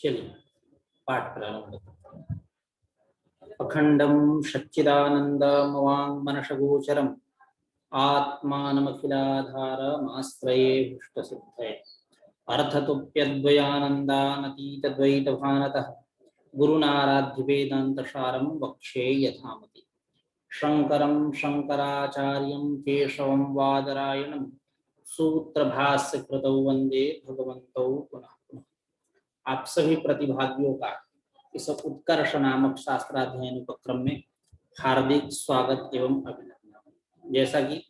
चलिए पाठ प्रारंभ करते हैं। अखंडम सच्चिदानंदमवाङ्मनसगोचरम् आत्मानमखिलाधारमाश्रये हृष्टसिद्धये अर्थतुप्यद्वयानन्दानतीतद्वैतभानतः गुरुनाराध्यवेदान्तसारं वक्ष्ये यथामति। शंकरं शंकराचार्यं केशवं वादरायणं सूत्रभाष्यकृतौ वंदे भगवन्तौ पुनः पुनः। आप सभी प्रतिभागियों का इस उत्कर्ष नामक शास्त्राध्ययन उपक्रम में हार्दिक स्वागत एवं अभिनंदन। जैसा कि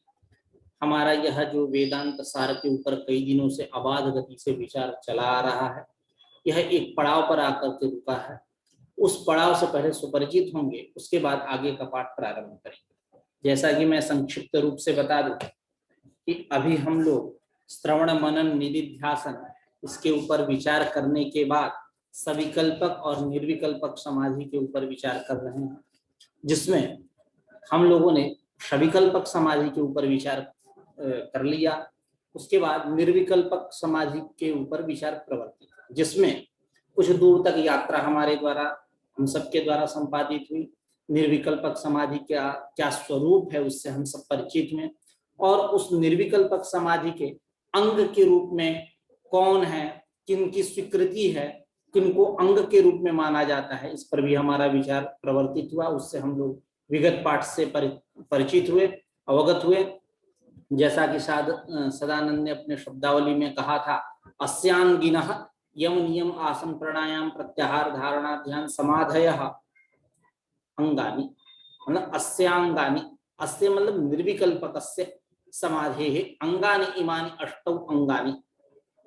हमारा यह जो वेदांत सार के ऊपर कई दिनों से अबाध गति से विचार चला आ रहा है, यह एक पड़ाव पर आकर के रुका है। उस पड़ाव से पहले सुपरिचित होंगे, उसके बाद आगे का पाठ प्रारंभ करेंगे। जैसा कि मैं संक्षिप्त रूप से बता दूं कि अभी हम लोग श्रवण मनन निधिध्यासन इसके ऊपर विचार करने के बाद सविकल्पक और निर्विकल्पक समाधि के ऊपर विचार कर रहे हैं, जिसमें हम लोगों ने सविकल्पक समाधि के ऊपर विचार कर लिया। उसके बाद निर्विकल्पक समाधि के ऊपर विचार प्रवर्तित, जिसमें कुछ दूर तक यात्रा हमारे द्वारा हम सबके द्वारा संपादित हुई। निर्विकल्पक समाधि का क्या स्वरूप है उससे हम सब परिचित हुए, और उस निर्विकल्पक समाधि के अंग के रूप में कौन है, किनकी स्वीकृति है, किनको अंग के रूप में माना जाता है, इस पर भी हमारा विचार प्रवर्तित हुआ। उससे हम लोग विगत पाठ से परिचित हुए, अवगत हुए। जैसा कि सदानंद ने अपने शब्दावली में कहा था, अस्यांगिनः यम नियम आसन प्राणायाम प्रत्याहार धारणा ध्यान समाधयः अंगानि, मतलब अस्यांगानि, अस्य मतलब निर्विकल्पकस्य समाधेः अंगानि इमानि अष्टौ अंगानि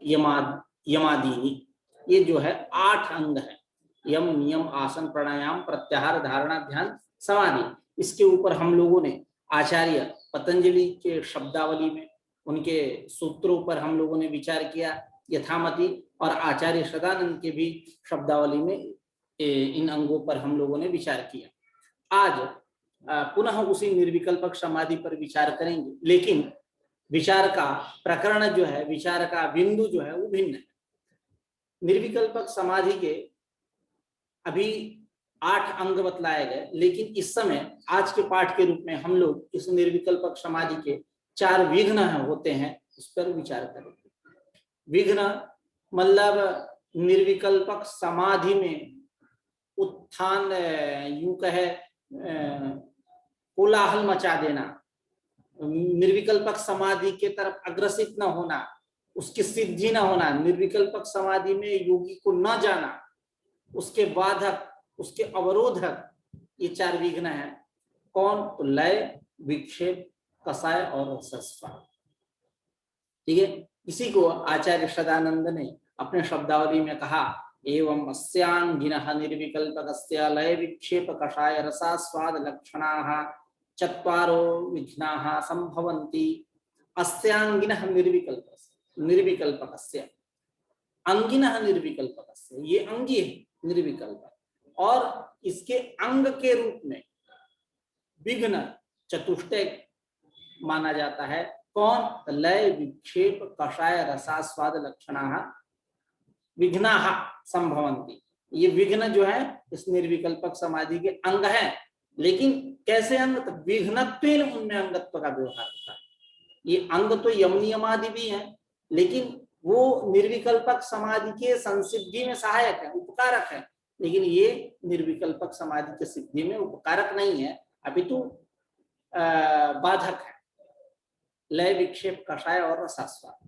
यमादीनि। ये जो है 8 अंग है, यम नियम आसन प्राणायाम प्रत्याहार धारणा ध्यान समाधि। इसके ऊपर हम लोगों ने आचार्य पतंजलि के शब्दावली में उनके सूत्रों पर हम लोगों ने विचार किया यथामति, और आचार्य सदानंद के भी शब्दावली में इन अंगों पर हम लोगों ने विचार किया। आज पुनः उसी निर्विकल्पक समाधि पर विचार करेंगे, लेकिन विचार का प्रकरण जो है, विचार का बिंदु जो है वो भिन्न है। निर्विकल्पक समाधि के अभी 8 अंग बतलाए गए, लेकिन इस समय आज के पाठ के रूप में हम लोग इस निर्विकल्पक समाधि के 4 विघ्न होते हैं, उस पर विचार करेंगे। विघ्न मतलब निर्विकल्पक समाधि में उत्थान, यूं कहे कोलाहल मचा देना, निर्विकल्पक समाधि के तरफ अग्रसित न होना, उसकी सिद्धि न होना, निर्विकल्पक समाधि में योगी को न जाना, उसके बाधक, उसके अवरोधक, ये 4 विघ्न हैं। कौन? तो लय, विक्षेप, कसाय और रसस्वा। ठीक है, इसी को आचार्य सदानंद ने अपने शब्दावली में कहा, एवं अस्यांगिनः निर्विकल्पकस्य लय विक्षेप कषाय रसास्वाद लक्षणाः चत्वारो विघ्नाः संभवन्ति। अस्यांगिनः निर्विकल्पकस्य, अंगिनः निर्विकल्पकस्य, ये अंगी है निर्विकल्पक, और इसके अंग के रूप में विघ्न चतुष्टय माना जाता है। कौन? लय विक्षेप कषाय रसास्वाद लक्षणाः विघ्नाः संभवन्ति। ये विघ्न जो है इस निर्विकल्पक समाधि के अंग है, लेकिन कैसे अंग? तो विघ्नत्वेन उनमें अंगत्व का व्यवहार होता है। ये अंग तो यम नियमादि भी हैं, लेकिन वो निर्विकल्पक समाधि के संसिद्धि में सहायक है, उपकारक है, लेकिन ये निर्विकल्पक समाधि की सिद्धि में उपकारक नहीं है, अपितु बाधक है। लय विक्षेप कषाय और रसास्वाद।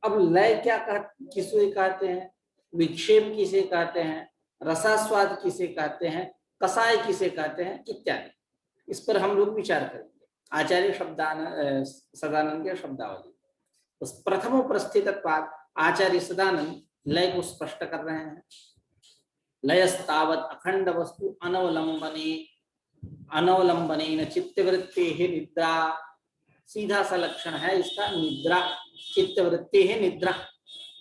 अब लय क्या किसे कहते हैं, विक्षेप किसे कहते हैं, रसास्वाद किसे कहते हैं, कसाय किसे कहते हैं, इत्यादि, इस पर हम लोग विचार करेंगे आचार्य सदानंद के शब्दावली। तो प्रथमो प्रस्थितत्वात् आचार्य सदानंद लय को स्पष्ट कर रहे हैं। लयस्तावत् अखंड वस्तु अनवलंबनेन चित्तवृत्तेः निद्रा। सीधा सा लक्षण है इसका, निद्रा। चित्तवृत्तेः निद्रा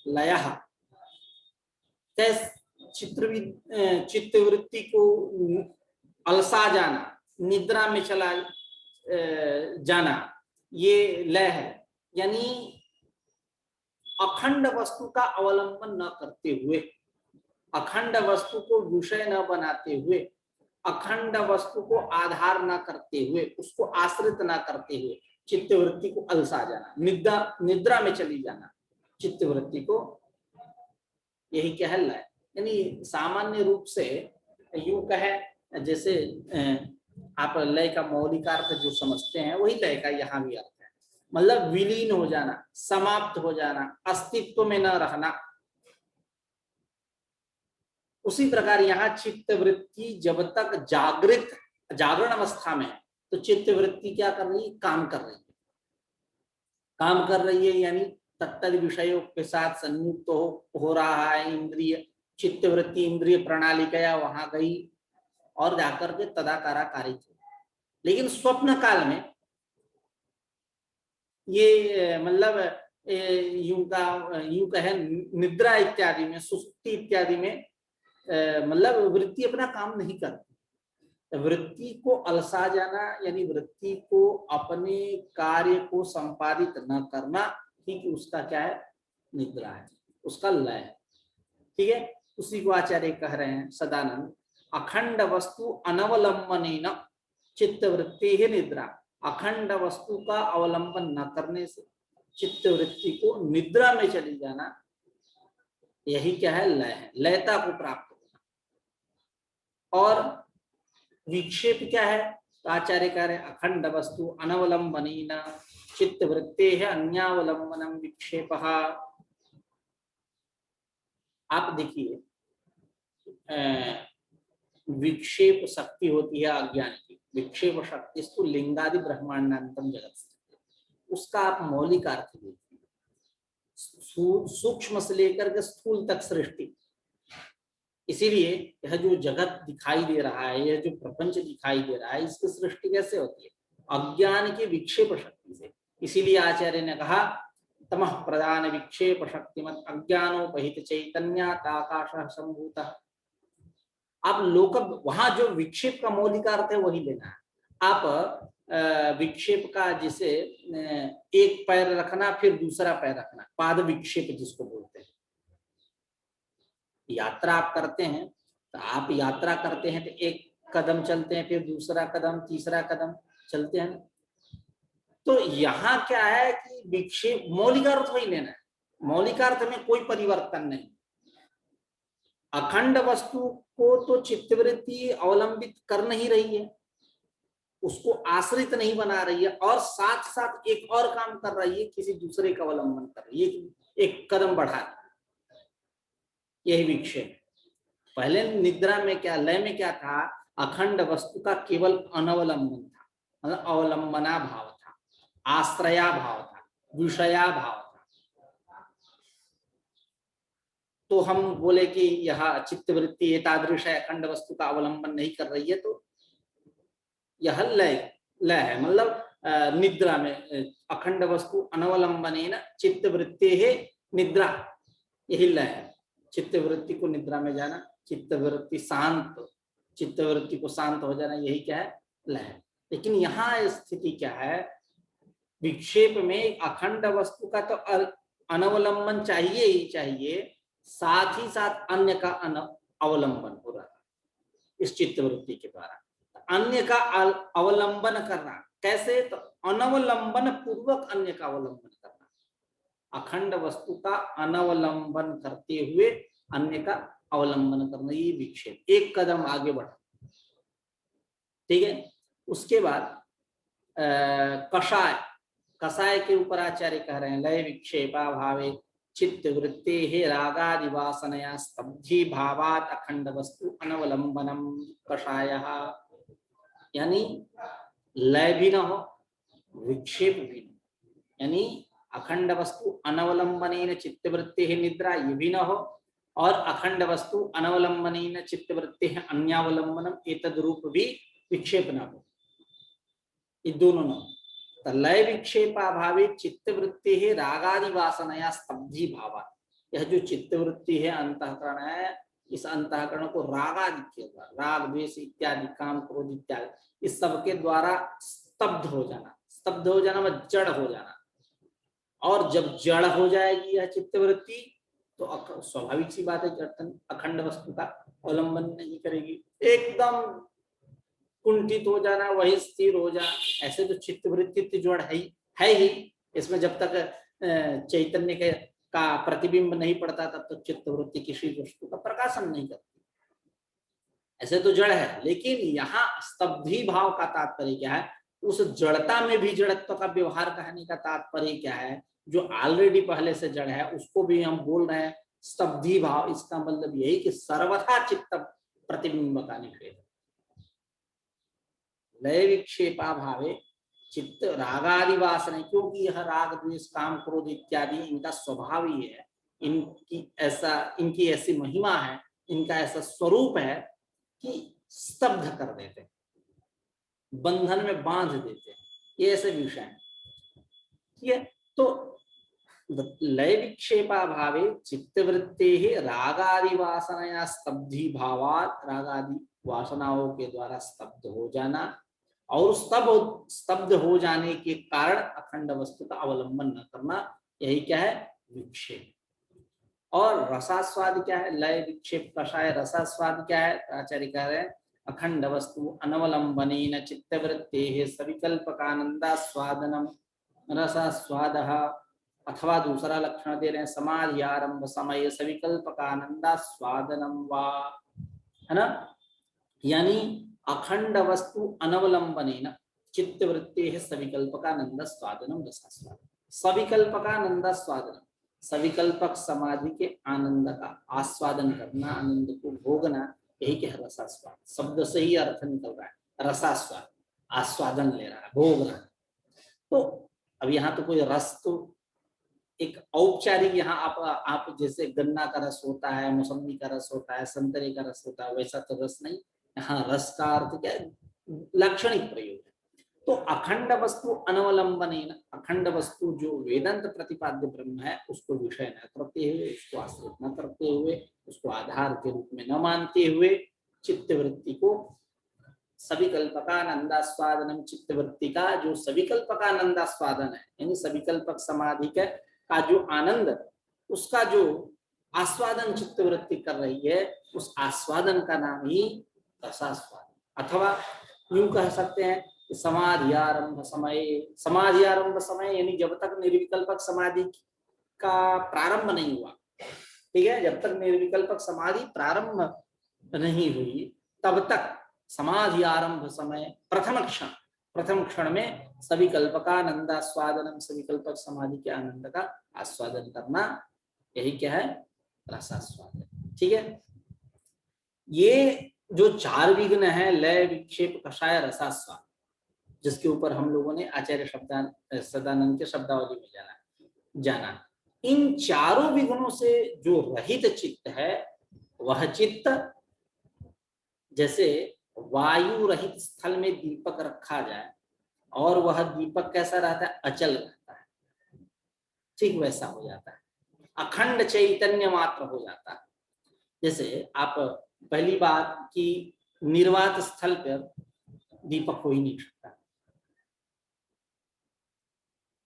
लयः। चित्तवृत्ति को अलसा जाना, निद्रा में चला जाना, ये लय है। यानी अखंड वस्तु का अवलंबन न करते हुए अखंड वस्तु को विषय न बनाते हुए, अखंड वस्तु को आधार न करते हुए, उसको आश्रित न करते हुए चित्तवृत्ति को अलसा जाना, निद्रा में चली जाना चित्तवृत्ति को, यही क्या है लय। यानी सामान्य रूप से यूं कहे, जैसे आप लय का मौलिक अर्थ जो समझते हैं वही लय का यहाँ भी अर्थ है, मतलब विलीन हो जाना, समाप्त हो जाना, अस्तित्व में न रहना। उसी प्रकार यहाँ चित्तवृत्ति जब तक जागरण अवस्था में है तो चित्तवृत्ति क्या कर रही है, काम कर रही है, काम कर रही है, यानी तत्तद विषयों के साथ संयुक्त हो रहा है इंद्रिय, चित्तवृत्ति इंद्रिय प्रणाली का वहां गई और जाकर के तदाकारा कारित हो। लेकिन स्वप्न काल में ये मतलब यूं कहे निद्रा इत्यादि में, सुसुप्ति इत्यादि में मतलब वृत्ति अपना काम नहीं करती। वृत्ति को अलसा जाना यानी वृत्ति को अपने कार्य को संपादित न करना, ठीक, उसका क्या है, निद्रा है, उसका लय है। ठीक है, उसी को आचार्य कह रहे हैं सदानंद, अखंड वस्तु अनवलंबनेन चित्तवृत्ति ही निद्रा। अखंड वस्तु का अवलंबन न करने से चित्तवृत्ति को निद्रा में चली जाना, यही क्या है, लय है, लयता को प्राप्त होना। और विक्षेप क्या है, तो आचार्य कह रहे अखंड वस्तु अनवलंबनेन चित्तवृत्ते है अन्यावलंबनम विक्षेप। आप देखिए विक्षेप शक्ति होती है अज्ञान की, विक्षेप शक्ति तो लिंगादि ब्रह्मांडांतम जगत, उसका आप मौलिक अर्थ देखिए, सूक्ष्म से लेकर के स्थूल तक सृष्टि। इसीलिए यह जो जगत दिखाई दे रहा है, यह जो प्रपंच दिखाई दे रहा है, इसकी सृष्टि कैसे होती है, अज्ञान के विक्षेप शक्ति से। इसीलिए आचार्य ने कहा तमः प्रधान विक्षेप शक्तिमत अज्ञानोपहित चैतन्यात् आकाशः सम्भूतः। आप लोक वहां जो विक्षेप का मौलिक अर्थ है वही लेना है। आप विक्षेप का जिसे एक पैर रखना फिर दूसरा पैर रखना, पाद विक्षेप जिसको बोलते हैं। यात्रा आप करते हैं तो आप यात्रा करते हैं तो एक कदम चलते हैं, फिर दूसरा कदम, तीसरा कदम चलते हैं। तो यहाँ क्या है कि विक्षेप मौलिक अर्थ वही लेना है, मौलिक अर्थ में कोई परिवर्तन नहीं। अखंड वस्तु को तो चित्तवृत्ति अवलंबित कर नहीं रही है, उसको आश्रित नहीं बना रही है, और साथ साथ एक और काम कर रही है, किसी दूसरे का अवलंबन कर रही है, एक कदम बढ़ा, यही विक्षेप। पहले निद्रा में क्या, लय में क्या था, अखंड वस्तु का केवल अनवलंबन था, मतलब अवलंबना भाव था, आश्रया भाव था, विषया भाव था। तो हम बोले कि यह चित्तवृत्ति एतादृश है, अखंड वस्तु का अवलंबन नहीं कर रही है, तो यह लय है, मतलब निद्रा में अखंड वस्तु अनवलंबनेन चित्तवृत्ति है निद्रा, यही लय है, चित्तवृत्ति को निद्रा में जाना, चित्तवृत्ति शांत, चित्तवृत्ति को शांत हो जाना, यही क्या है, लय है। लेकिन यहाँ स्थिति क्या है, विक्षेप में अखंड वस्तु का तो अनवलंबन चाहिए ही चाहिए, साथ ही साथ अन्य का अवलंबन हो रहा है इस चित्तवृत्ति के द्वारा। अन्य का अवलंबन करना कैसे, तो अनवलंबन पूर्वक अन्य का अवलंबन करना, अखंड वस्तु का अनवलंबन करते हुए अन्य का अवलंबन करना, ये विक्षेप, एक कदम आगे बढ़ा। ठीक है, उसके बाद कषाय, कषाय के ऊपर आचार्य कह रहे हैं लय विक्षेपा भावे चित्तवृत्ते है रागादि वासनया स्तब्धि भावात अखंड वस्तु अनवलंबनम कषायः। यानी लय भी न हो, विक्षेप भी न, यानी अखंड वस्तु अनवलंबनेन चित्तवृत्ति है निद्रा, ये भी न हो, और अखंड वस्तु अनवलंबनेन चित्तवृत्ति है अन्यावलंबनम, एतद रूप भी विक्षेप न हो, ये दोनों न हो। लय विक्षेपाभावे चित्तवृत्ति है रागादि वासनया स्तब्धि भावा। यह जो चित्तवृत्ति है, अंतःकरण है, इस अंतःकरण को रागादि के द्वारा, राग द्वेष इत्यादि, काम क्रोध इत्यादि, इस सब के द्वारा स्तब्ध हो जाना, स्तब्ध हो जाना मतलब जड़ हो जाना। और जब जड़ हो जाएगी यह चित्तवृत्ति, तो स्वाभाविक सी बात है कीर्तन अखंड वस्तु का अवलंबन नहीं करेगी, एकदम कुंठित हो जाना, वही स्थिर हो जाना। ऐसे तो चित्त वृत्ति जड़ है ही। इसमें जब तक चैतन्य के का प्रतिबिंब नहीं पड़ता तब तक चित्त वृत्ति किसी वस्तु का प्रकाशन नहीं करती, ऐसे तो जड़ है। लेकिन यहाँ स्तब्धी भाव का तात्पर्य क्या है, उस जड़ता में भी जड़त्व का व्यवहार कहने का तात्पर्य क्या है, जो ऑलरेडी पहले से जड़ है उसको भी हम बोल रहे हैं स्तब्धी भाव। इसका मतलब यही कि सर्वथा चित्त प्रतिबिंब का निषेध, लय विक्षेपा भावे चित्त रागादि वासना, क्योंकि यह राग द्वेष काम क्रोध इत्यादि इनका स्वभाव ही है, इनकी ऐसी महिमा है, इनका ऐसा स्वरूप है कि स्तब्ध कर देते हैं, बंधन में बांध देते हैं, ये ऐसे विषय है। ठीक है, तो लय विक्षेपा भावे चित्तवृत्ते रागादि वासना स्तब्धी भावात, रागादि वासनाओं के द्वारा स्तब्ध हो जाना, और स्तब्ध हो जाने के कारण अखंड वस्तु का अवलंबन न करना, यही क्या है, विक्षेप। और रसास्वाद क्या है, लय विक्षेप कषाय रसास्वाद क्या है, आचार्य कह रहे हैं अखंड वस्तु अनवलंबनेन चित्तवृत्तेः सविकल्पकानंदास्वादनम रसास्वादः, अथवा दूसरा लक्षण दे रहे हैं समाधि आरंभ समय सविकल्पकानंदास्वादनम वा, है ना। यानी अखंड वस्तु अनवलंबनेन चित्तवृत्तेः सविकल्पकानंदास्वादनम रसास्वादनम, सविकल्पकानंदास्वादनम, सविकल्पक समाधि के आनंद का आस्वादन करना, आनंद को भोगना, यही क्या है, रसास्वाद। शब्द से ही अर्थ निकल रहा है, रसास्वाद, आस्वादन ले रहा है, भोग रहा है। तो अब यहाँ तो कोई रस, तो एक औपचारिक, यहाँ आप जैसे गन्ना का रस होता है, मौसमी का रस होता है, संतरे का रस होता है, वैसा तो रस नहीं। यहाँ रस का अर्थ क्या है, लाक्षणिक प्रयोग है। तो अखंड वस्तु अनवलंबनेन, अखंड वस्तु जो वेदांत प्रतिपाद्य ब्रह्म है उसको विषय न करते हुए, उसको आश्रित न करते हुए, उसको आधार के रूप में न मानते हुए, चित्तवृत्ति को सविकल्पकानंदास्वादनम, चित्तवृत्ति का जो सविकल्पकानंदास्वादन है, यानी सविकल्पक समाधि का जो आनंद, उसका जो आस्वादन चित्तवृत्ति कर रही है, उस आस्वादन का नाम ही रसास्वादन। अथवा यूं कह सकते हैं समाधि आरंभ समय, यानी जब तक निर्विकल्पक समाधि का प्रारंभ नहीं हुआ, ठीक है, जब तक निर्विकल्पक समाधि प्रारंभ नहीं हुई तब तक समाधि आरंभ समय, प्रथम क्षण में सविकल्पकानंदास्वादनम, सविकल्पक समाधि के आनंद का आस्वादन करना, यही क्या है, रसास्वादन। ठीक है, ये जो चार विघ्न है, लय विक्षेप कषाय रसास्वाद, जिसके ऊपर हम लोगों ने आचार्य सदानंद के शब्दावली में जाना, इन चारों विघ्नों से जो रहित चित्त है, वह चित्त जैसे वायु रहित स्थल में दीपक रखा जाए और वह दीपक कैसा रहता है, अचल रहता है, ठीक वैसा हो जाता है, अखंड चैतन्य मात्र हो जाता है। जैसे आप पहली बात कि निर्वात स्थल पर दीपक हो ही नहीं सकता।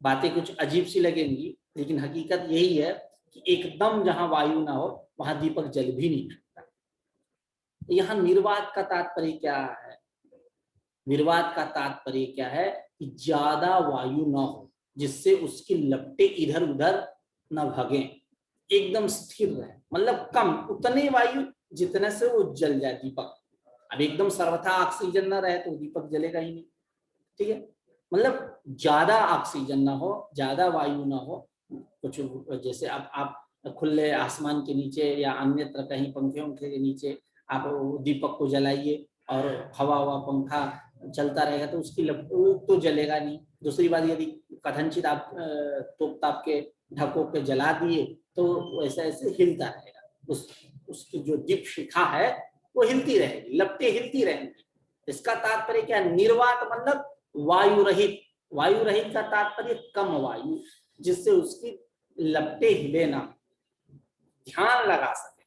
बातें कुछ अजीब सी लगेंगी, लेकिन हकीकत यही है कि एकदम जहां वायु ना हो वहां दीपक जल भी नहीं सकता। यहाँ निर्वात का तात्पर्य क्या है, निर्वात का तात्पर्य क्या है कि ज्यादा वायु ना हो, जिससे उसकी लपटें इधर उधर न भगें, एकदम स्थिर रहे, मतलब कम, उतने वायु जितने से वो जल जाए दीपक। अब एकदम सर्वथा ऑक्सीजन ना रहे तो दीपक जलेगा ही नहीं। ठीक है, मतलब ज्यादा ऑक्सीजन ना हो, ज्यादा वायु ना हो, कुछ जैसे आप खुले आसमान के नीचे या अन्यत्र कहीं पंखे उंखे के नीचे आप दीपक को जलाइए और हवा पंखा चलता रहेगा तो उसकी तो जलेगा नहीं। दूसरी बात, यदि कथनचित आप तोप ताप के ढकों पे जला दिए तो वैसे ऐसे हिलता रहेगा, उसकी जो दीप शिखा है वो हिलती रहेगी, लपटें हिलती रहेंगी। इसका तात्पर्य क्या, निर्वात मतलब वायु रहित। वायु रहित का तात्पर्य कम वायु, जिससे उसकी लपटें हिले ना, ध्यान लगा सके,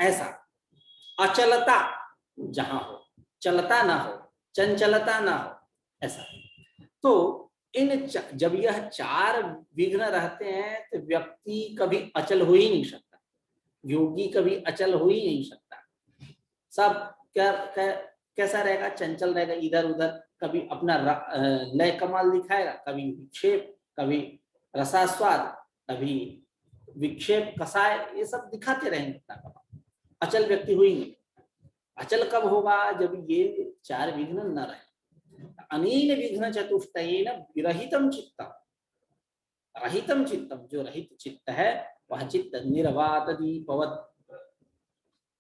ऐसा। अचलता जहां हो, चलता ना हो, चंचलता ना हो, ऐसा। तो जब यह चार विघ्न रहते हैं तो व्यक्ति कभी अचल हो ही नहीं सकता। योगी कभी अचल हो ही नहीं सकता। सब क्या कैसा रहेगा, चंचल रहेगा, इधर उधर, कभी अपना लय कमाल दिखाएगा, कभी विक्षेप, कभी रसास्वाद, कभी विक्षेप कसाय, ये सब दिखाते रहेंगे। अचल व्यक्ति हुई नहीं। अचल कब होगा, जब ये चार विघ्न न रहे। अनेन विघ्न चतुष्टयेन विरहितम चित्तम, रहितम चित्तम, जो रहित चित्त है वह चित्त निर्वात दीपवत,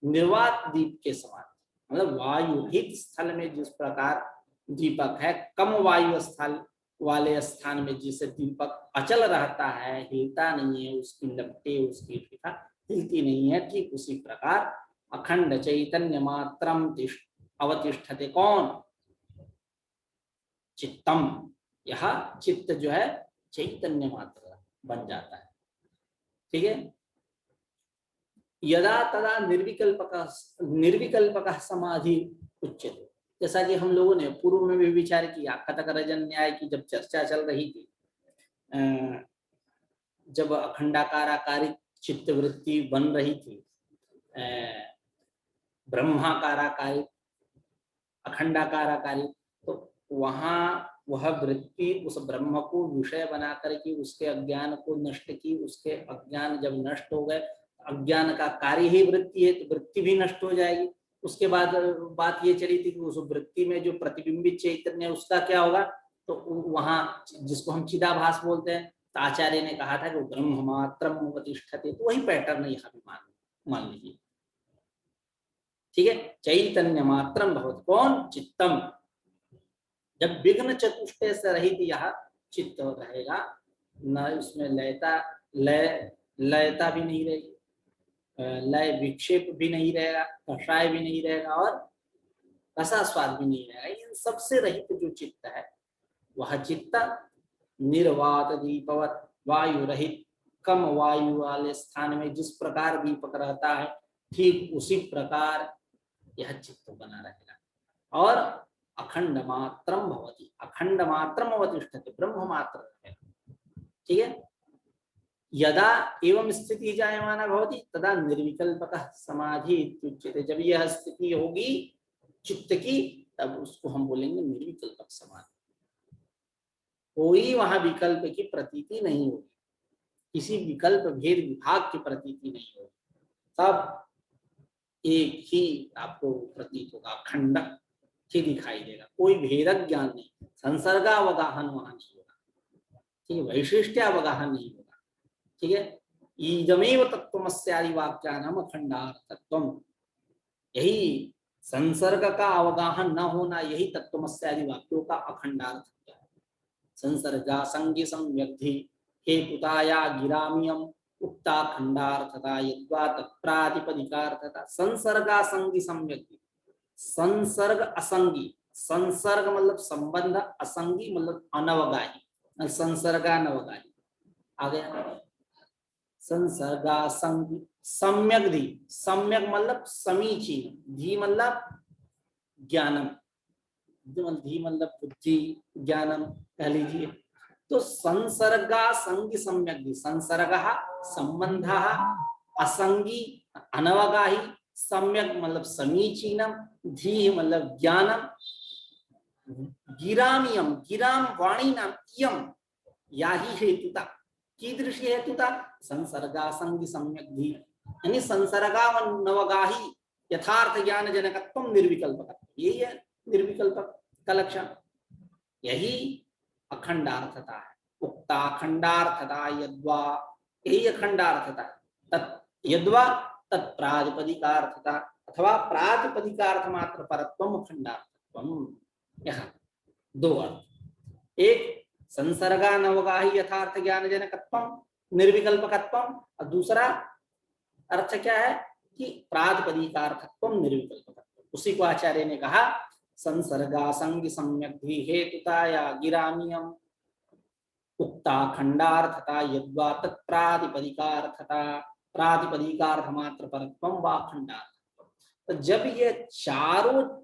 निर्वात दीप के समान, मतलब वायु रहित स्थल में जिस प्रकार दीपक है, कम वायु स्थल वाले स्थान में जिसे दीपक अचल रहता है, हिलता नहीं है, उसकी लपटे, उसकी शिखा हिलती नहीं है, ठीक उसी प्रकार अखंड चैतन्य मात्रम अवतिष्ठते कौन, चित्तम। यह चित्त जो है चैतन्य मात्र बन जाता है। ठीक है। यदा तदा निर्विकल्पक समाधि उच्यते। जैसा कि हम लोगों ने पूर्व में भी विचार किया, कतक रजन न्याय की जब चर्चा चल रही थी, जब अखंडाकाराकारी चित्त वृत्ति बन रही थी, ब्रह्माकाराकारी, अखंडाकाराकारी, तो वहां वह वृत्ति उस ब्रह्म को विषय बना करके उसके अज्ञान को नष्ट की। उसके अज्ञान जब नष्ट हो गए, अज्ञान का कार्य ही वृत्ति है, तो वृत्ति भी नष्ट हो जाएगी। उसके बाद बात ये चली थी कि उस वृत्ति में जो प्रतिबिंबित चैतन्य उसका क्या होगा, तो वहां जिसको हम चिदाभास बोलते हैं, तो आचार्य ने कहा था कि ब्रह्म मात्रम उपतिष्ठते, तो वही पैटर्न यहाँ भी मान लीजिए। ठीक है। चैतन्य मात्रम भवति कौन, चित्तम। जब विघ्न चतुष्टय से रहित यह चित्त रहेगा, न उसमें लयता भी नहीं रहेगी, लय विक्षेप भी नहीं रहेगा, कषाय भी नहीं रहेगा, और रसास्वाद भी नहीं रहेगा। इन सबसे रहित जो चित्त है वह चित्त निर्वात दीपवत, वायु रहित, कम वायु वाले स्थान में जिस प्रकार दीपक रहता है, ठीक उसी प्रकार यह चित्त बना रहेगा। और अखंड मात्रम भवति, अखंड मात्रम अवतिष्ठते, ब्रह्म मात्र रहेगा। ठीक है। यदा एवं स्थिति जायमाना भवति तदा निर्विकल्पकः समाधि इत्युच्यते। जब यह स्थिति होगी चित्त की, तब उसको हम बोलेंगे निर्विकल्पक समाधि। कोई वहां विकल्प की प्रतीति नहीं होगी, किसी विकल्प भेद विभाग की प्रतीति नहीं होगी, सब एक ही आपको प्रतीत होगा, अखंड ही दिखाई देगा, कोई भेदक ज्ञान नहीं, संसर्गावगाहन वहां नहीं होगा, ठीक है, वैशिष्ट्यावगाहन नहीं होगा। ठीक है। ईदमेव तत्त्वमस्यादि वाक्यानाम अखंडार्थत्वम्, यही संसर्ग का अवगाहन न होना, यही तत्त्वमस्यादि वाक्यों का अखंडार्थ है। संसर्गा संगी संव्यक्ति हेतुताया गिरामियम उक्ता खंडार्थता यद्वा तत्प्रातिपदिकार्थता। संसर्गा संगी संव्यक्ति, संसर्ग असंगी, संसर्ग मतलब संबंध, असंगी मतलब अनवगाही, संसर्गानवगाही आ गया। संसर्गा संगी, सम्यक धी, सम्यक मतलब समीचीन, धी मतलब ज्ञानम, धी मतलब बुद्धि ज्ञानम कह लीजिए। तो संसर्गा संगी सम्यक धी, संसर्ग संबंध, असंगी अनवगाही, सम्यक मतलब समीचीनम, धी मतलब ज्ञानम, गिरामियम, गिराम वाणी नाम इयम, या ही हेतुता, कीदृशी हेतुता, संसर्गा संगी सम्यक धी, यानी संसर्गा व नवगाही यथार्थ ज्ञान जनकत्वम निर्विकल्पकत्व, यही है निर्विकल्पक का लक्षण, यही अखंडार्थता है। उक्ता अखंडार्थता यद्वा, यही अखंडार्थता, तत् यद्वा तत्प्रातिपदिकार्थता अथवा प्रातिपदिकार्थ मात्र परत्वम अखंडार्थत्वम। यह दो अर्थ, एक संसर्गानवगाही यथार्थ ज्ञान जनकत्वम निर्विकल्पकत्वम, और दूसरा अर्थ क्या है कि प्रातिपदिकार्थत्वम निर्विकल्पकत्वम। उसी को आचार्य ने कहा संसर्गा संगी सम्यक्ति हेतुताया गिरामियम उक्ता खंडार्थता यद्वा तत्प्रातिपदिकार्थता प्रातिपदिकार्थ मात्र परत्वम वा खंडार्थत्वम। तो जब ये चारों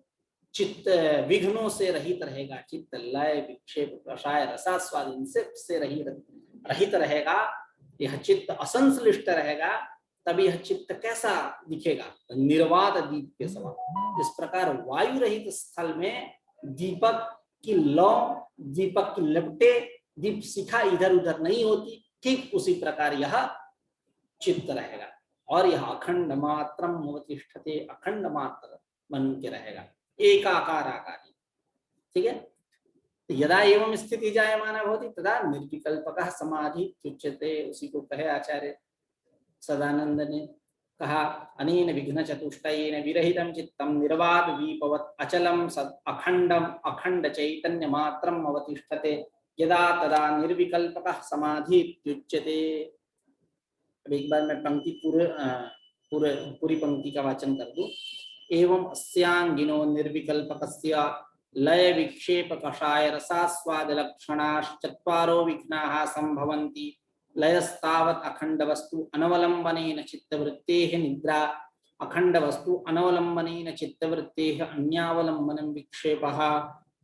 चित्त विघ्नों से रहित रहेगा, चित्त लय विक्षेप कषाय रसास्वाद इनसे से रहित रहेगा, यह चित्त असंश्लिष्ट रहेगा, तब यह चित्त कैसा दिखेगा? निर्वात दीप के समान। जिस प्रकार वायु रहित स्थल में दीपक की लौ, दीपक की लपटे, दीप शिखा इधर उधर नहीं होती, ठीक उसी प्रकार यह चित्त रहेगा और यह अखंड मात्रम अवतिष्ठते, अखंड मात्र बन के रहेगा, एकाकार आकारी। ठीक है, यदा एवं स्थिति जायमाना भवति तदा निर्विकल्पकः समाधि उच्यते। उसी को कहे आचार्य सदानंद ने कहा, अनेन विघ्न चतुष्टयेन विरहितं चित्तं निर्वात वीपवत् अचलम सद अखंडम अखंड चैतन्य मात्रम अवतिष्ठते यदा तदा निर्विकल्पकः समाधि उच्यते। अब एक बार मैं पंक्ति पूरी पंक्ति का वाचन कर दूं। एवं अस्यांगिनो निर्विकल्पकस्य लय विक्षेप कषाय रसास्वाद लक्षणाश्चत्वारो विघ्नाः संभवन्ति। लयस्तावत् अखंड वस्तु अनवलंबनेन चित्तवृत्तेः निद्रा, अखंड वस्तु अनवलंबनेन चित्तवृत्तेः अन्यावलंबनं विक्षेपः।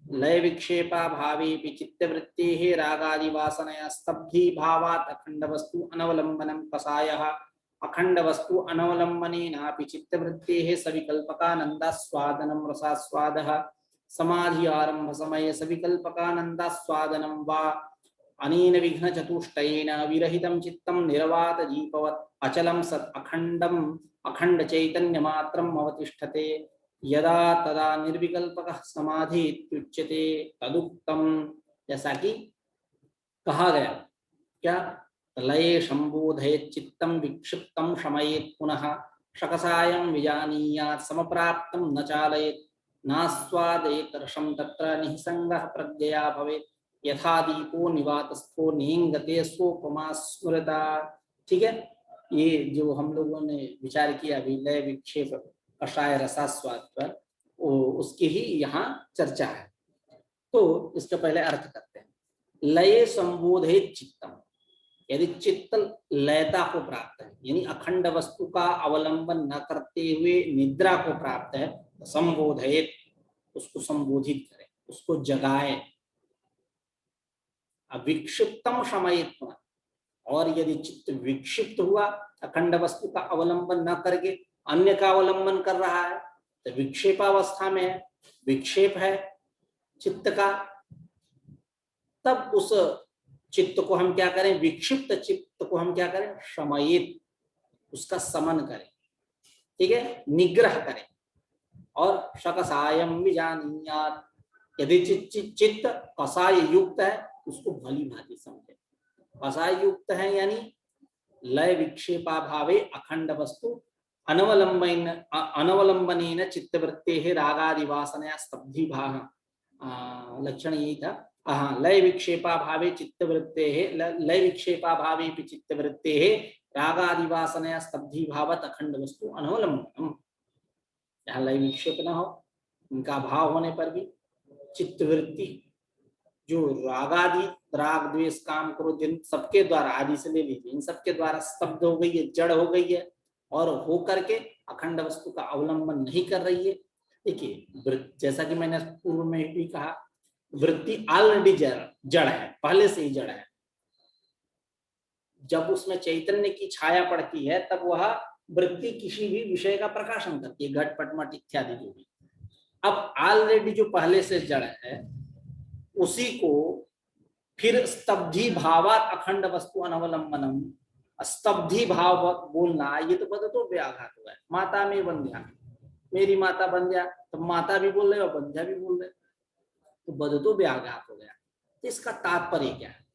लय विक्षेपा भावेपि चित्तवृत्तेः रागादि वासनया स्तब्धी भावात् अखंड वस्तु अनवलंबनं कषायः। अखंड वस्तु अनवलंबनेनापि चित्तवृत्तेः सविकल्पकानन्दास्वादनं रसास्वादः। समाधि आरंभ समय सविकल्पकानन्दास्वादनं वा अनेन विघ्न चतुष्टयेन विरहितं चित्तं निर्वात दीपवत् अचलं सत् अखंडम अखंड चैतन्य मात्रम अवतिष्ठते यदा तदा निर्विकल्पकः समाधि इत्युच्यते तदुक्तम। जैसा कि कहा गया, क्या? लये संबोधयेत् चित्तं विक्षिप्तं शमयेत् पुनः शकसायं विजानीयात् समप्राप्तं न चालयेत् नास्वादयेत् रसं तत्र निःसंगः प्रज्ञया भवेत् यथा दीपो निवातस्थो निंगते स्वोपमा स्मृता। ठीक है, ये जो हम लोगों ने विचार किया विलय विक्षेप कषाय रसास्वाद पर, उसकी ही यहाँ चर्चा है। तो इसका पहले अर्थ करते हैं। लये संबोधित चित्तम, यदि चित्त लयता को प्राप्त है, यानी अखंड वस्तु का अवलंबन न करते हुए निद्रा को प्राप्त है, तो संबोधित, उसको संबोधित करें, उसको जगाए। विक्षिप्तम शमयित, और यदि चित्त विक्षिप्त हुआ, अखंड वस्तु का अवलंबन न करके अन्य का अवलंबन कर रहा है, तो विक्षेपावस्था में है, विक्षेप है चित्त का, तब उस चित्त को हम क्या करें? विक्षिप्त चित्त को हम क्या करें? शमयित, उसका समन करें। ठीक है, निग्रह करें। और शकसायम विजानीयात्, यदि चित्त कसाय युक्त है उसको भली भांति समझे। कसाय युक्त है यानी लय विक्षेपा भावे अखंड वस्तु अनवलंबनेन चित्तवृत्तेः रागादि वासनया स्तब्धी भाव, लक्षण यही था। लय विक्षेपा भावे चित्तवृत्तेः, लय विक्षेपा भावे चित्तवृत्तेः रागादि वासनया स्तब्धी भावत अखंड वस्तु अनवलंबनम। यहाँ लय विक्षेप न हो, उनका भाव होने पर भी चित्तवृत्ति जो रागादि, राग द्वेष काम क्रोध, जिन सबके द्वारा, आदि से ले लीजिए, इन सबके द्वारा स्तब्ध हो गई है, जड़ हो गई है, और हो करके अखंड वस्तु का अवलंबन नहीं कर रही है। देखिए, जैसा कि मैंने पूर्व में भी कहा, वृत्ति ऑलरेडी जड़ है, पहले से ही जड़ है। जब उसमें चैतन्य की छाया पड़ती है तब वह वृत्ति किसी भी विषय का प्रकाशन करती है, घट पट मट इत्यादि जो भी। अब ऑलरेडी जो पहले से जड़ है उसी को फिर स्तब्धी भावात अखंड वस्तु अनवलंबनम, स्तब्धी भाव बोलना, ये तो बदतो व्याघात हुआ है। माता में बंध्या, मेरी माता बंध्या, तो माता भी बोल रहे और बंध्या भी बोल रहे, तो बदतो व्याघात हो गया। तो इसका तात्पर्य क्या है?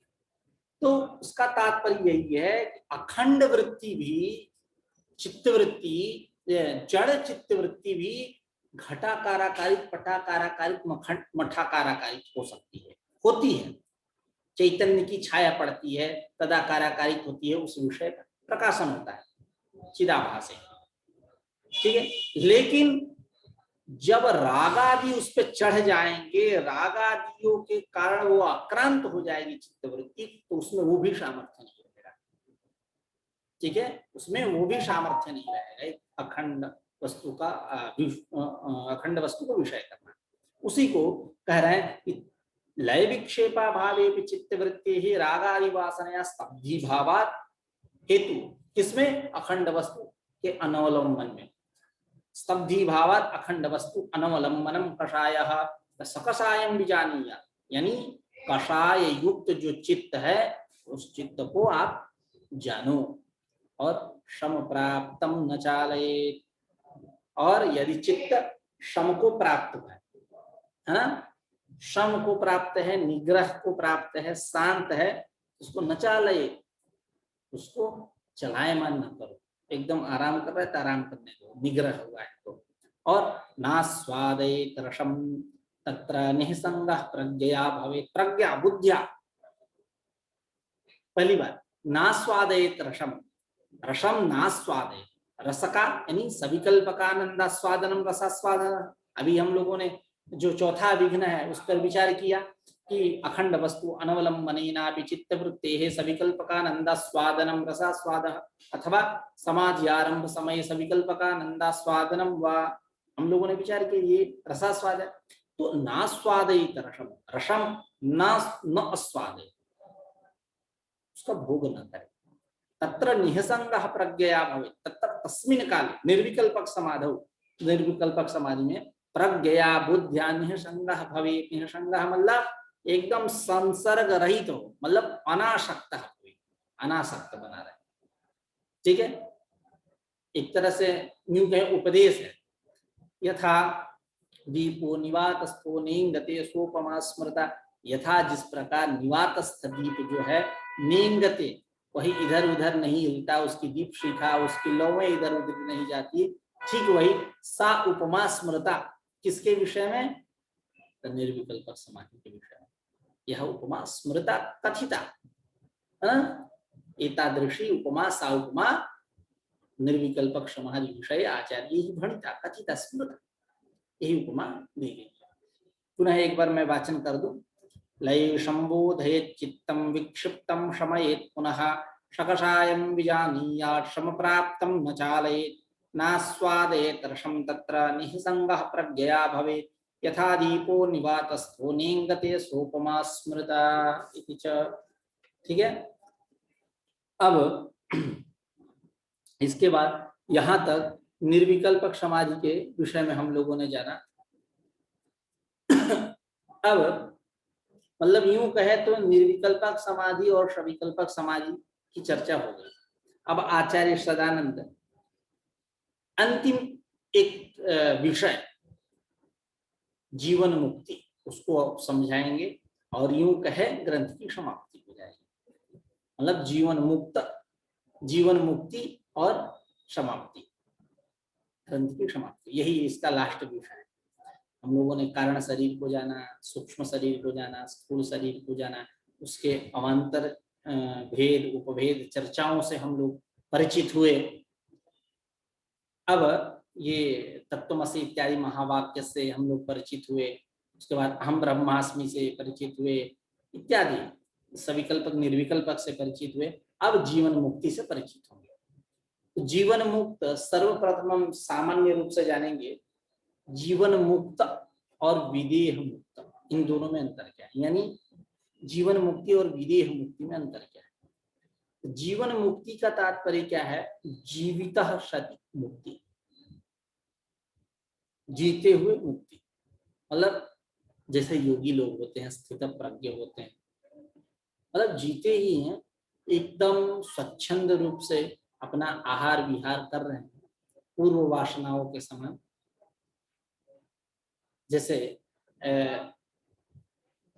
तो इसका तात्पर्य यही है कि अखंड वृत्ति भी, चित्तवृत्ति, जड़ चित्तवृत्ति भी घटाकाराकारिक, पटाकाराकारिक, मठाकाराकारिक हो सकती है, होती है। चैतन्य की छाया पड़ती है, तदाकाराकारिक होती है, उस विषय का प्रकाशन होता है चिदाभास है। ठीक है, लेकिन जब रागादि उस पर चढ़ जाएंगे, रागादियों के कारण वो आक्रांत हो जाएगी चित्तवृत्ति, तो उसमें वो भी सामर्थ्य नहीं रहेगा। ठीक है, उसमें वो भी सामर्थ्य नहीं रहेगा अखंड वस्तु का, अखंड वस्तु को विषय करना। उसी को कह रहे हैं कि लय विक्षेपा भावे चित्तवृत्ति ही रागादि वासनया स्तब्धी भावात हेतु, किसमें? अखंड वस्तु के अनवलंबन में। स्तब्धी भावात अखंड वस्तु अनवलंबनम कषायः सकषायम बीजानीया, यानी कषाय युक्त जो चित्त है उस चित्त को आप जानो। और शम प्राप्तम न चालयेत, और यदि चित्त शम को प्राप्त है ना, शम को प्राप्त है, निग्रह को प्राप्त है, शांत है, उसको न चालयेत, उसको चलायमान न करो। एकदम आराम कर रहा है तो आराम करने दो, निग्रह हुआ है तो। और नास्वादयेत रसम तत्र निःसंगः प्रज्ञया भवेत्, प्रज्ञा बुद्धिया। पहली बात, नास्वादयेत रसम, रसम नास्वादयेत, रस का यानी सविकल्पकानंदास्वादनम रसास्वादन। अभी हम लोगों ने जो चौथा विघ्न है उस पर विचार किया कि अखंड वस्तु अनवलंबनेनापि चित्तवृत्तेः सविकल्पकानंदास्वादनम रसास्वादः, अथवा समाधि आरंभ समय सविकल्पकानंदास्वादनम वा, हम लोगों ने विचार किया ये रसास्वाद है। तो नास्वादयेत रसम, रसम न अस्वादयेत, उसका भोग न करे। तत्र निःसंगः प्रज्ञया भवेत्, तत्र तस्मिन् काले निर्विकल्पक समाधौ, निर्विकल्पक समाधि में प्रज्ञया बुद्धिया निःसंगः भवेत्। निःसंगः मतलब एकदम संसर्ग रहित हो, मतलब अनासक्त हो, अनासक्त बना रहे। ठीक है, एक तरह से न्यू कहे उपदेश है। यथा दीपो निवातस्थो नेंगते सोपमा स्मृता, यथा जिस प्रकार निवातस्थ दीप जो है नेंगते, वही इधर उधर नहीं हिलता, उसकी दीप शिखा, उसकी लौएं इधर उधर नहीं जाती, ठीक वही सा उपमा स्मृता, किसके विषय में? निर्विकल्पक समाधि के विषय में। यह उपमा स्मृता कथिता, एतादृशी उपमा सा उपमा निर्विकल्पक समाधि विषय आचार्य ही भणिता कथिता स्मृता, यही उपमा दी गई। पुनः एक बार मैं वाचन कर दूं। लय संबोधयेत् चित्तं विक्षिप्तं शमयेत्, पुनः शकषायं विजानीयात् शम प्राप्तं न चालयेत्, नास्वादयेत् रसं तत्र निःसंगः प्रज्ञया भवेत्, यथा दीपो निवातस्थो नेंगते सोपमा स्मृता इति च। ठीक है, अब इसके बाद यहां तक निर्विकल्पक समाधि के विषय में हम लोगों ने जाना। अब मतलब यूं कहे तो निर्विकल्पक समाधि और सविकल्पक समाधि की चर्चा हो गई। अब आचार्य सदानंद अंतिम एक विषय जीवन मुक्ति उसको समझाएंगे और यूं कहे ग्रंथ की समाप्ति हो जाएगी। मतलब जीवन मुक्ति और समाप्ति, ग्रंथ की समाप्ति, यही इसका लास्ट विषय है। हम लोगों ने कारण शरीर को जाना, सूक्ष्म शरीर को जाना, स्थूल शरीर को जाना, उसके अवान्तर भेद उपभेद चर्चाओं से हम लोग परिचित हुए। अब ये तत्त्वमसि इत्यादि महावाक्य से हम लोग परिचित हुए, उसके बाद अहम ब्रह्मास्मि से परिचित हुए इत्यादि, सविकल्पक निर्विकल्पक से परिचित हुए। अब जीवन मुक्ति से परिचित होंगे। तो जीवन मुक्त सर्वप्रथम सामान्य रूप से जानेंगे, जीवन मुक्त और विदेह मुक्त, इन दोनों में अंतर क्या है, यानी जीवन मुक्ति और विदेह मुक्ति में अंतर क्या है। जीवन मुक्ति का तात्पर्य क्या है? जीवितः सति मुक्ति, जीते हुए मुक्ति। मतलब जैसे योगी लोग होते हैं, स्थित प्रज्ञ होते हैं, मतलब जीते ही हैं, एकदम स्वच्छंद रूप से अपना आहार विहार कर रहे हैं पूर्व वासनाओं के समान। जैसे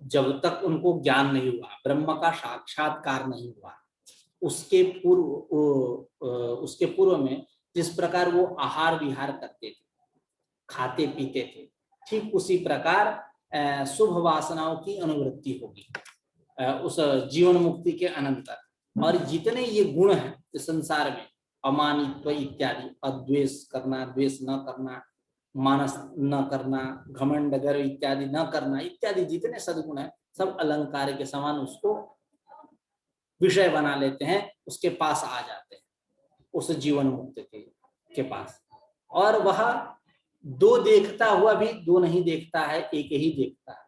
जब तक उनको ज्ञान नहीं हुआ, ब्रह्म का साक्षात्कार नहीं हुआ, उसके पूर्व में जिस प्रकार वो आहार विहार करते थे, खाते पीते थे, ठीक उसी प्रकार शुभ वासनाओं की अनुवृत्ति होगी उस जीवन मुक्ति के अनंतर। और जितने ये गुण हैं इस संसार में, अमानित्व इत्यादि, अद्वेष करना, द्वेष न करना, मानस न करना, घमंड गर्व इत्यादि न करना, इत्यादि जितने सद्गुण है सब अलंकार के समान उसको विषय बना लेते हैं, उसके पास आ जाते हैं, उस जीवन मुक्त के पास। और वह दो देखता हुआ भी दो नहीं देखता है, एक ही देखता है।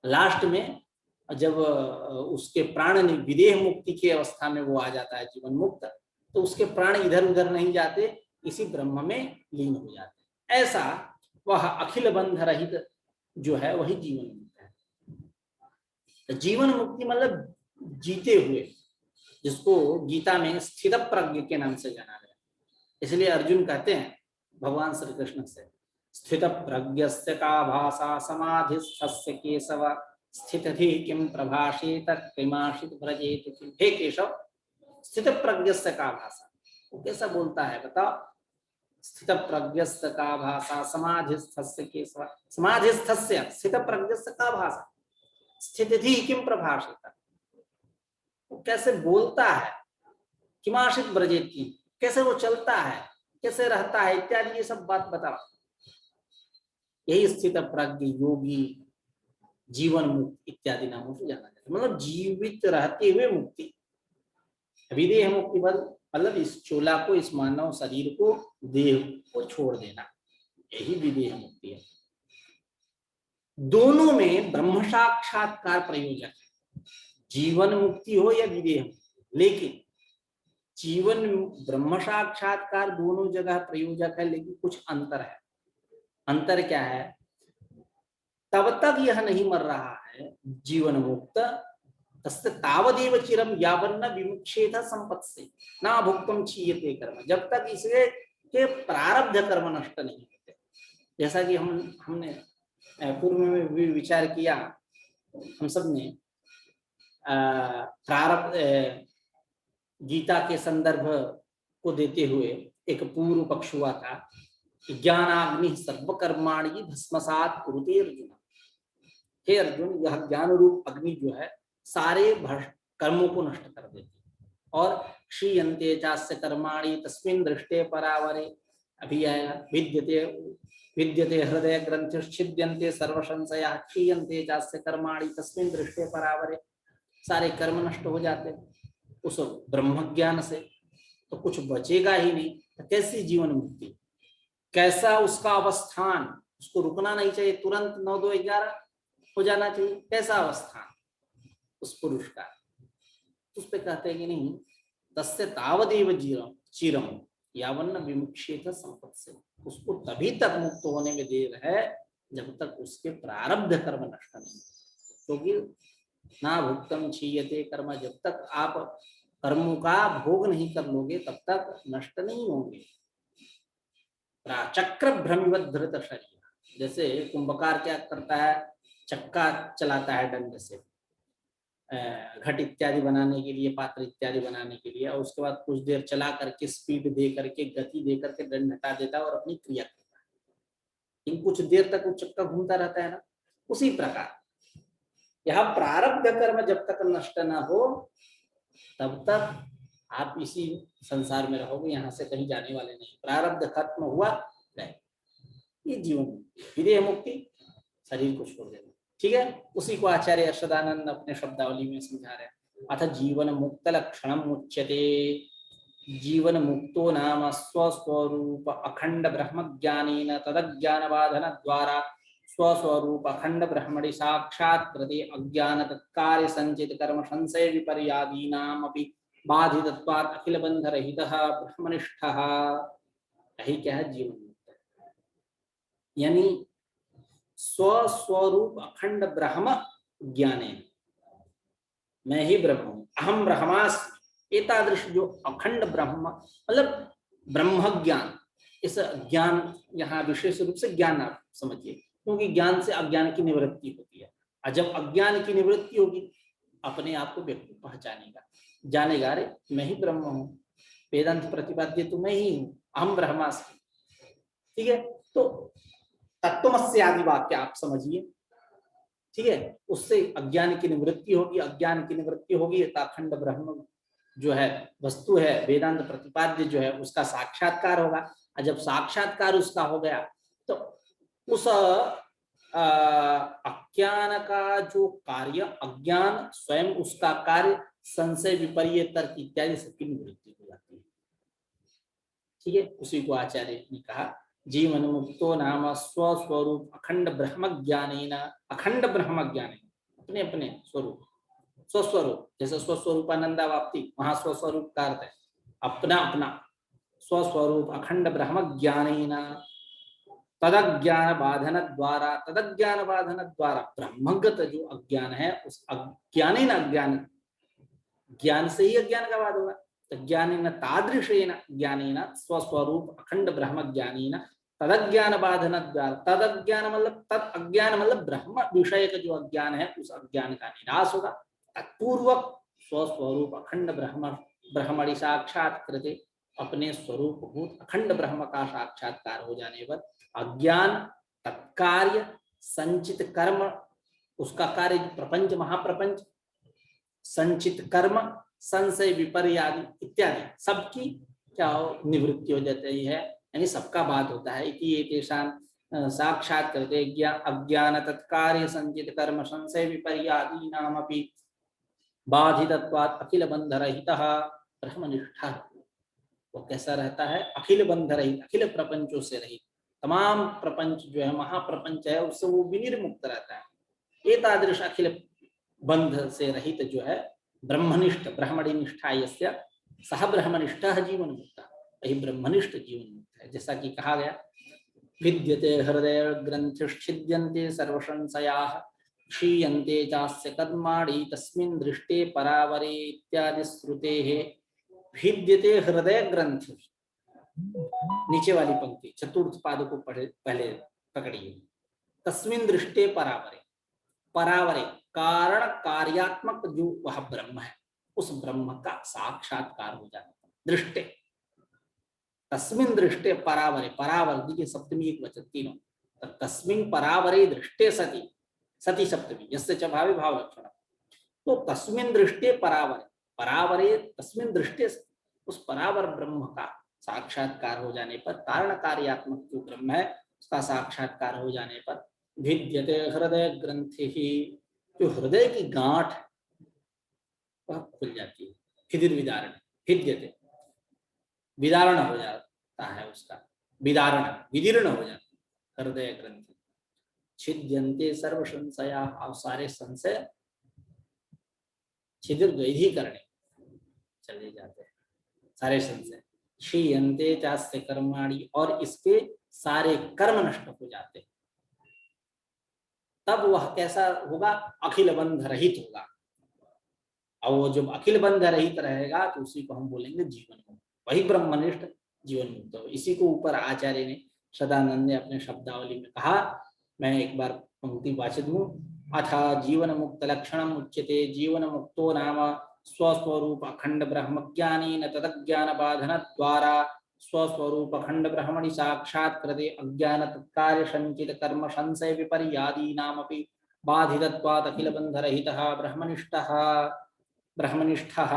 लास्ट में जब उसके प्राण विदेह मुक्ति की अवस्था में वो आ जाता है जीवन मुक्त, तो उसके प्राण इधर उधर नहीं जाते, इसी ब्रह्म में लीन हो जाते। ऐसा वह अखिल बंध रहित जो है वही जीवन मुक्त है। तो जीवन मुक्ति मतलब जीते हुए, जिसको गीता में स्थित प्रज्ञ के नाम से जाना गया। इसलिए अर्जुन कहते हैं भगवान श्री कृष्ण से, स्थित प्रज्ञस्य का भाषा समाधिस्थस्य केशव स्थितधि किम प्रभाषेत कृमाशित व्रजेत। हे केशव, स्थित प्रज्ञस्य का भाषा, वो कैसा बोलता है बताओ? स्थित प्रज्ञस्य का भाषा समाधिस्थस्य केशव, समाधिस्थस्य स्थित प्रज्ञस्य का भाषा स्थितधि किम प्रभाषेत, वो कैसे बोलता है, किमाशित व्रजेत, कैसे वो चलता है, कैसे रहता है, इत्यादि ये सब बात बताओ। यही स्थित प्रज्ञ योगी जीवन मुक्त इत्यादि नामों से जाना जाता है। मतलब जीवित रहते हुए मुक्ति। विदेह मुक्ति मतलब इस चोला को, इस मानव शरीर को, देह को छोड़ देना, यही विदेह मुक्ति है। दोनों में ब्रह्म साक्षात्कार प्रयोजक है, जीवन मुक्ति हो या विदेह मुक्ति। लेकिन जीवन ब्रह्म साक्षात्कार दोनों जगह प्रयोजक है, लेकिन कुछ अंतर है। अंतर क्या है? तब तक यह नहीं मर रहा है जीवन मुक्त, तस्य तावदेव चिरम यावन्न विमुक्षेत संपत्ति ना भुक्तम क्षीयते कर्म, जब तक इसके के प्रारब्ध कर्म नष्ट नहीं होते। जैसा कि हमने पूर्व में भी विचार किया, हम सब ने प्रारब्ध गीता के संदर्भ को देते हुए एक पूर्व पक्ष हुआ था, ज्ञानाग्नि सर्वकर्माणि भस्मसात् कुरुते अर्जुन। हे अर्जुन, यह ज्ञान रूप अग्नि जो है सारे कर्मों को नष्ट कर देती है। और क्षीयन्ते चास्य कर्माणि तस्मिन् दृष्टे परावरे, अभी आएगा, विद्यते हृदय ग्रंथिश्छिद्यन्ते सर्व संशयाः क्षीयन्ते चास्य कर्माणि तस्मिन् दृष्टे परावरे। सारे कर्म नष्ट हो जाते हैं उस ब्रह्म ज्ञान से, तो कुछ बचेगा ही नहीं। तो कैसी जीवन मुक्ति, कैसा उसका अवस्थान, उसको रुकना नहीं चाहिए, तुरंत 9 2 11 हो जाना चाहिए। कैसा अवस्थान उस पुरुष का, उस पे कहते हैं कि नहीं, तस्य तावदेव चिरम यावन्न विमुक्षेत संपत्ति, उसको तभी तक मुक्त होने में देर है जब तक उसके प्रारब्ध कर्म नष्ट नहीं, क्योंकि ना भुक्तम क्षीयते कर्म, जब तक आप कर्मों का भोग नहीं कर लोगे तब तक नष्ट नहीं होंगे। चक्र भ्रमिवत धृत शरीर, जैसे कुंभकार क्या करता है, चक्का चलाता है डंडे से घट इत्यादि बनाने के लिए, पात्र इत्यादि बनाने के लिए, और उसके बाद कुछ देर चला करके स्पीड दे करके, गति दे करके दंड हटा देता है और अपनी क्रिया करता है। लेकिन कुछ देर तक वो चक्का घूमता रहता है ना, उसी प्रकार यह प्रारब्ध कर्म जब तक नष्ट ना हो तब तक आप इसी संसार में रहोगे, यहाँ से कहीं जाने वाले नहीं। प्रारब्ध खत्म हुआ नहीं, ये जीवन मुक्ति, विदेह मुक्ति, शरीर को छोड़ देना। ठीक है, उसी को आचार्य सदानंद अपने शब्दावली में समझा रहे हैं। अथ जीवन मुक्त लक्षणम उच्यते, जीवन मुक्तो नाम स्वस्वरूप अखंड ब्रह्म ज्ञानेन तदज्ञान बाधन द्वारा स्वस्वरूप अखंड ब्रह्मणि साक्षात्कृते अज्ञान तत्कार्य संचित कर्म संशय विपर्यादीनाम अपि बाधितत्वात् अखिल बंध रहितः ब्रह्मनिष्ठः। यही क्या है जीवन मुक्त, यानी स्वस्वरूप अखंड ब्रह्म ज्ञाने, मैं ही ब्रह्म हूं, अहम ब्रह्मास्मि, एतादृश जो अखंड ब्रह्म मतलब ब्रह्म ज्ञान, इस ज्ञान यहाँ विशेष रूप से ज्ञान आप समझिए, क्योंकि ज्ञान से अज्ञान की निवृत्ति होती है। और जब अज्ञान की निवृत्ति होगी अपने आप को व्यक्ति पहचानेगा, जानेगा, अरे मैं ही ब्रह्म हूँ, वेदांत प्रतिपाद्य तो मैं ही हूँ, अहम ब्रह्मास्मि। ठीक है, तो तत्वमस्य आदि वाक्य आप समझिए। ठीक है, उससे अज्ञान की निवृत्ति होगी, अज्ञान की निवृत्ति होगी तो अखंड ब्रह्म जो है वस्तु है, वेदांत प्रतिपाद्य जो है उसका साक्षात्कार होगा। और जब साक्षात्कार उसका हो गया तो उस अज्ञान का जो कार्य, अज्ञान स्वयं उसका कार्य, संशय विपर्य तर्क इत्यादि सबकी निवृत्ति हो जाती है। ठीक है, उसी को आचार्य ने कहा जीवन मुक्तो नाम स्वस्वरूप अखंड ब्रह्म ज्ञानेन, अखंड ब्रह्म ज्ञाने, अपने अपने स्वरूप, स्वस्वरूप, जैसे स्वस्वरूपानंदा वाप्ति, वहां स्वस्वरूप का अर्थ है अपना अपना स्वस्वरूप अखंड ब्रह्म ज्ञानेन तदज्ञान बाधन द्वारा, तदज्ञान बाधन द्वारा ब्रह्मगत जो अज्ञान है उस अज्ञानेन, अज्ञान ज्ञान से ही अज्ञान का बाध होगा, तो ज्ञानेन तादृशेन ज्ञानेन स्वस्वरूप अखंड ब्रह्म ज्ञानेन तदज्ञान बाधन द्वारा, तदज्ञान मतलब तद अज्ञान मतलब ब्रह्म विषय का जो अज्ञान है उस अज्ञान का निराश होगा। तत्पूर्वक स्वस्वरूप अखंड ब्रह्म ब्रह्मणि साक्षात्कृते, अपने स्वरूप भूत अखंड ब्रह्म का साक्षात्कार हो जाने पर अज्ञान तत्कार्य संचित कर्म, उसका कार्य प्रपंच महाप्रपंच, संचित कर्म, संशय विपर्यादि इत्यादि सबकी क्या हो निवृत्ति हो जाती है, यानी सबका बात होता है। इति एतेषां साक्षात् करते अज्ञान तत्कार्य संचित कर्म संशय विपर्यादीनामपि बाधितत्वात् अखिल बंध रहितः ब्रह्मनिष्ठा। वो कैसा रहता है? अखिल बंध रहित, अखिल प्रपंचों से रहित, तमाम प्रपंच जो है महाप्रपंच है उससे वो विनिर्मुक्त रहता है। एतादृश अखिल बंध से रहित जो है ब्रह्मनिष्ठ, ब्रह्मणि निष्ठा यस्य सह ब्रह्मनिष्ठः जीवन मुक्त, यही ब्रह्मनिष्ठ जीवन मुक्त है। जैसा कि कहा गया विद्यते हृदय ग्रंथिश्छिद्यन्ते सर्वसंशयाः क्षीयन्ते चास्य कर्माणि तस्मिन् दृष्टे परावरे इत्यादि श्रुतेः। भिद्यते हृदय ग्रंथि, नीचे वाली पंक्ति चतुर्थ पाद को पहले पकड़िए। तस्मिन् दृष्टे परावरे, परावरे कारण कार्यात्मक जो वह ब्रह्म है उस ब्रह्म का साक्षात्कार हो जाता है। दृष्टे, तस्मिन् दृष्टे परावरे, परावर देखिए सप्तमी एक वचन तीनों, तस्मिन् परावरे दृष्टे सति, सति सप्तमी यस्य च भावे भाव लक्षण, तो तस्मिन् दृष्टे परावरे, परावरे तस्मिन् दृष्टे, उस परावर ब्रह्म का साक्षात्कार हो जाने पर, कारण कार्यात्मक जो ब्रह्म है उसका साक्षात्कार हो जाने पर भिद्यते हृदय ग्रंथि ही, जो हृदय की गांठ वह खुल जाती है। फिदिर विदारण, भिद्यते विदारण हो जाता है उसका, विदारण विदीर्ण हो जाता है हृदय ग्रंथि। छिद्यन्ते सर्व संशया, अब सारे संशय छिद्र वैधीकरण चले जाते हैं, सारे संशय। क्षीयन्ते चास्य कर्माणि, और इसके सारे कर्म नष्ट हो जाते हैं। तब वह कैसा होगा? अखिल बंध रहित होगा। और वो जब अखिल बंध रहित रहेगा तो उसी को हम बोलेंगे जीवन मुक्त, वही ब्रह्मनिष्ठ जीवन मुक्त हो। इसी को ऊपर आचार्य ने सदानंद ने अपने शब्दावली में कहा, मैं एक बार पंक्ति वाचित हूँ। अथा जीवन मुक्त लक्षणम उच्यते, जीवन मुक्तो नाम स्वस्वरूप अखंड ब्रह्म ज्ञानेन तदज्ञान बाधन द्वारा स्वस्वरूप अखंड ब्रह्मणि साक्षात्कृते अज्ञान तत्कार्य संचित कर्म संशय विपर्यादीनामपि बाधितत्वात् अखिल बंध रहितः ब्रह्मनिष्ठः, ब्रह्मनिष्ठः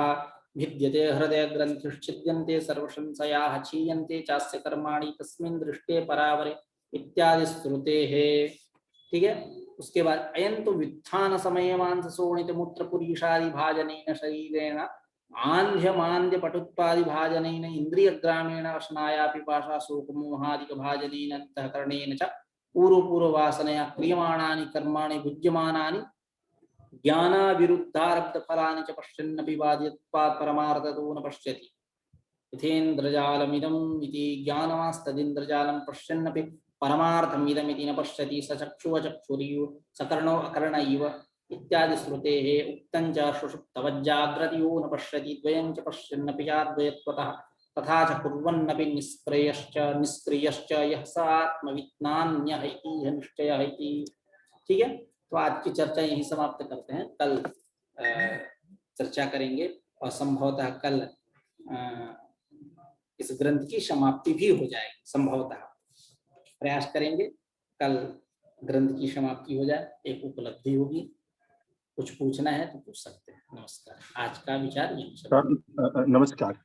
भिद्यते हृदय ग्रंथिश्छिद्यन्ते सर्वसंशयाः क्षीयन्ते चास्य कर्माणि तस्मिन् दृष्टे परावरे इत्यादि श्रुतेः। ठीक है, उसके बाद अयं तो व्युत्थान समय मांस शोणित मूत्र पुरीषादि भाजनेन शरीरेण आंध्य मांद्य पटुत्पादि भाजनेन इंद्रिय ग्रामेण अश्नाया पिपाशा शोक मोहादिक भाजनेन अंतःकरणेन च पूर्व पूर्व वासनया क्रियमाणानि कर्माणि भुज्यमानानि ज्ञाना विरुद्धारब्ध फलानि च पश्यन्नपि बाध्यत्वात् परमार्थतो न पश्यति। यथेन्द्रजालमिदम् इति ज्ञानवास्तदिन्द्रजालं पश्यन्नपि परमार्थमिदमिति न पश्यति, स चक्षुः चक्षुरिव स कर्णो अकर्ण इव इत्यादि श्रुतेः। उक्तं च सुषुप्तवज्जाग्रतियो न पश्यति, द्वयं च पश्यन्नपि चाद्वयत्वतः तथा च कुर्वन्नपि निष्क्रियश्च यः स आत्मविज्ञान्यः इति निश्चयः इति। ठीक है, तो आज की चर्चा यहीं समाप्त करते हैं। कल चर्चा करेंगे और संभवतः कल इस ग्रंथ की समाप्ति भी हो जाएगी, संभवतः प्रयास करेंगे कल ग्रंथ की समाप्ति हो जाए, एक उपलब्धि होगी। कुछ पूछना है तो पूछ सकते हैं। नमस्कार, आज का विचार यहीं। नमस्कार।